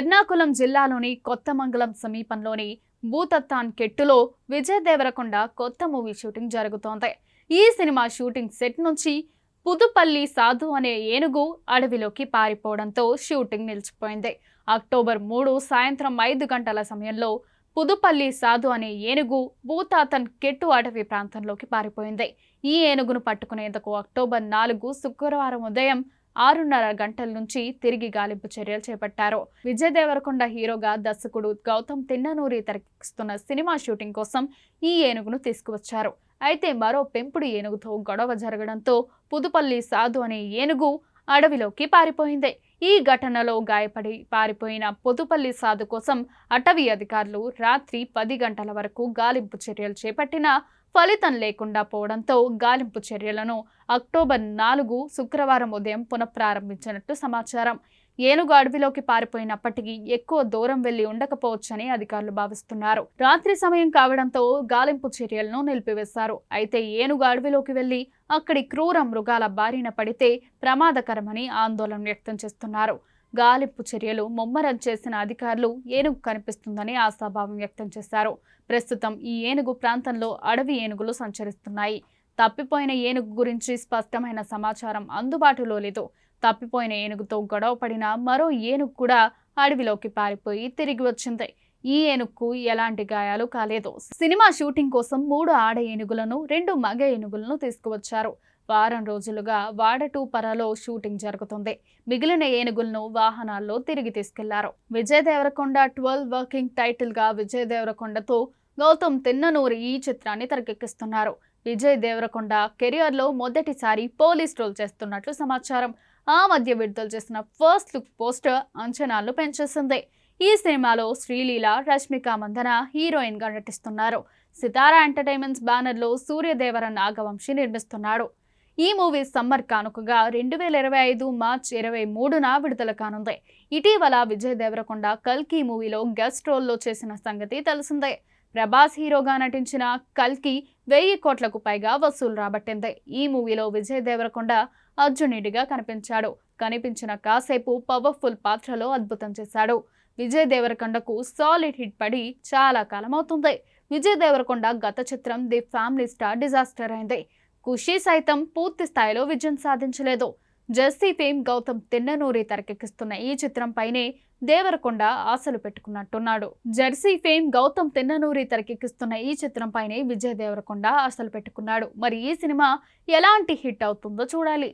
ఎర్నాకుళం జిల్లాలోని కొత్తమంగళం సమీపంలోని భూతత్తాన్ కెట్టులో విజయ్ దేవరకొండ కొత్త మూవీ షూటింగ్ జరుగుతోంది. ఈ సినిమా షూటింగ్ సెట్ నుంచి పుదుపల్లి సాధు అనే ఏనుగు అడవిలోకి పారిపోవడంతో షూటింగ్ నిలిచిపోయింది. అక్టోబర్ 3 సాయంత్రం 5 గంటల సమయంలో పుదుపల్లి సాధు అనే ఏనుగు భూతాతన్ కెట్టు అటవీ ప్రాంతంలోకి పారిపోయింది. ఈ ఏనుగును పట్టుకునేందుకు అక్టోబర్ 4 శుక్రవారం ఉదయం 6:30 గంటల నుంచి తిరిగి గాలింపు చర్యలు చేపట్టారు. విజయ్ దేవరకొండ హీరోగా దర్శకుడు గౌతమ్ తిన్ననూరి తెరకెక్కిస్తున్న సినిమా షూటింగ్ కోసం ఈ ఏనుగును తీసుకువచ్చారు. అయితే మరో పెంపుడు ఏనుగుతో గొడవ జరగడంతో పుదుపల్లి సాధు అనే ఏనుగు అడవిలోకి పారిపోయింది. ఈ ఘటనలో గాయపడి పారిపోయిన పుదుపల్లి సాధు కోసం అటవీ అధికారులు రాత్రి 10 గంటల వరకు గాలింపు చర్యలు చేపట్టినా ఫలితం లేకుండా పోవడంతో గాలింపు చర్యలను అక్టోబర్ 4 శుక్రవారం ఉదయం పునఃప్రారంభించినట్టు సమాచారం. ఏనుగు అడవిలోకి పారిపోయినప్పటికీ ఎక్కువ దూరం వెళ్లి ఉండకపోవచ్చని అధికారులు భావిస్తున్నారు. రాత్రి సమయం కావడంతో గాలింపు చర్యలను నిలిపివేశారు. అయితే ఏనుగు అడవిలోకి వెళ్లి అక్కడి క్రూర మృగాల బారిన పడితే ప్రమాదకరమని ఆందోళన వ్యక్తం చేస్తున్నారు. గాలింపు చర్యలు ముమ్మరం చేసిన అధికారులు ఏనుగు కనిపిస్తుందని ఆశాభావం వ్యక్తం చేశారు. ప్రస్తుతం ఈ ఏనుగు ప్రాంతంలో అడవి ఏనుగులు సంచరిస్తున్నాయి. తప్పిపోయిన ఏనుగు గురించి స్పష్టమైన సమాచారం అందుబాటులో లేదు. తప్పిపోయిన ఏనుగుతో గొడవ పడిన మరో ఏనుగు కూడా అడవిలోకి పారిపోయి తిరిగి వచ్చింది. ఈ ఏనుగుకు ఎలాంటి గాయాలు కాలేదు. సినిమా షూటింగ్ కోసం 3 ఆడ ఏనుగులను 2 మగ ఏనుగులను తీసుకువచ్చారు. వారం రోజులుగా వాడటూపరలో షూటింగ్ జరుగుతుంది. మిగిలిన ఏనుగులను వాహనాల్లో తిరిగి తీసుకెళ్లారు. విజయ్ దేవరకొండ 12 వర్కింగ్ టైటిల్ గా విజయ్ దేవరకొండతో గౌతమ్ తిన్ననూరి ఈ చిత్రాన్ని తెరకెక్కిస్తున్నారు. విజయ్ దేవరకొండ కెరియర్ లో మొదటిసారి పోలీస్ రోల్ చేస్తున్నట్లు సమాచారం. ఆ మధ్య విడుదల చేసిన ఫస్ట్ లుక్ పోస్టర్ అంచనాలను పెంచేసింది. ఈ సినిమాలో శ్రీలీల, రష్మిక మందన హీరోయిన్ గా నటిస్తున్నారు. సితారా ఎంటర్టైన్మెంట్స్ బ్యానర్ లో సూర్యదేవర నాగవంశి నిర్మిస్తున్నాడు. ఈ మూవీ సమ్మర్ కానుకగా 2025 మార్చి 23న విడుదల కానుంది. ఇటీవల విజయ్ దేవరకొండ కల్కి మూవీలో గెస్ట్ రోల్లో చేసిన సంగతి తెలిసిందే. ప్రభాస్ హీరోగా నటించిన కల్కి 1000 కోట్లకు పైగా వసూలు రాబట్టింది. ఈ మూవీలో విజయ్ దేవరకొండ అర్జునుడిగా కనిపించిన కాసేపు పవర్ఫుల్ పాత్రలో అద్భుతం చేశాడు. విజయ్ దేవరకొండకు సాలిడ్ హిట్ పడి చాలా కాలం అవుతుంది. విజయ్ దేవరకొండ గత చిత్రం ది ఫ్యామిలీ స్టార్ డిజాస్టర్ అయింది. ఖుషీ సైతం పూర్తి స్థాయిలో విజయం సాధించలేదు. జెర్సీ ఫేమ్ గౌతమ్ తిన్ననూరి తెరకెక్కిస్తున్న ఈ చిత్రంపైనే దేవరకొండ ఆశలు పెట్టుకున్నట్టున్నాడు. జెర్సీ ఫేమ్ గౌతమ్ తిన్ననూరి తెరకెక్కిస్తున్న ఈ చిత్రంపైనే విజయ్ దేవరకొండ ఆశలు పెట్టుకున్నాడు. మరి ఈ సినిమా ఎలాంటి హిట్ అవుతుందో చూడాలి.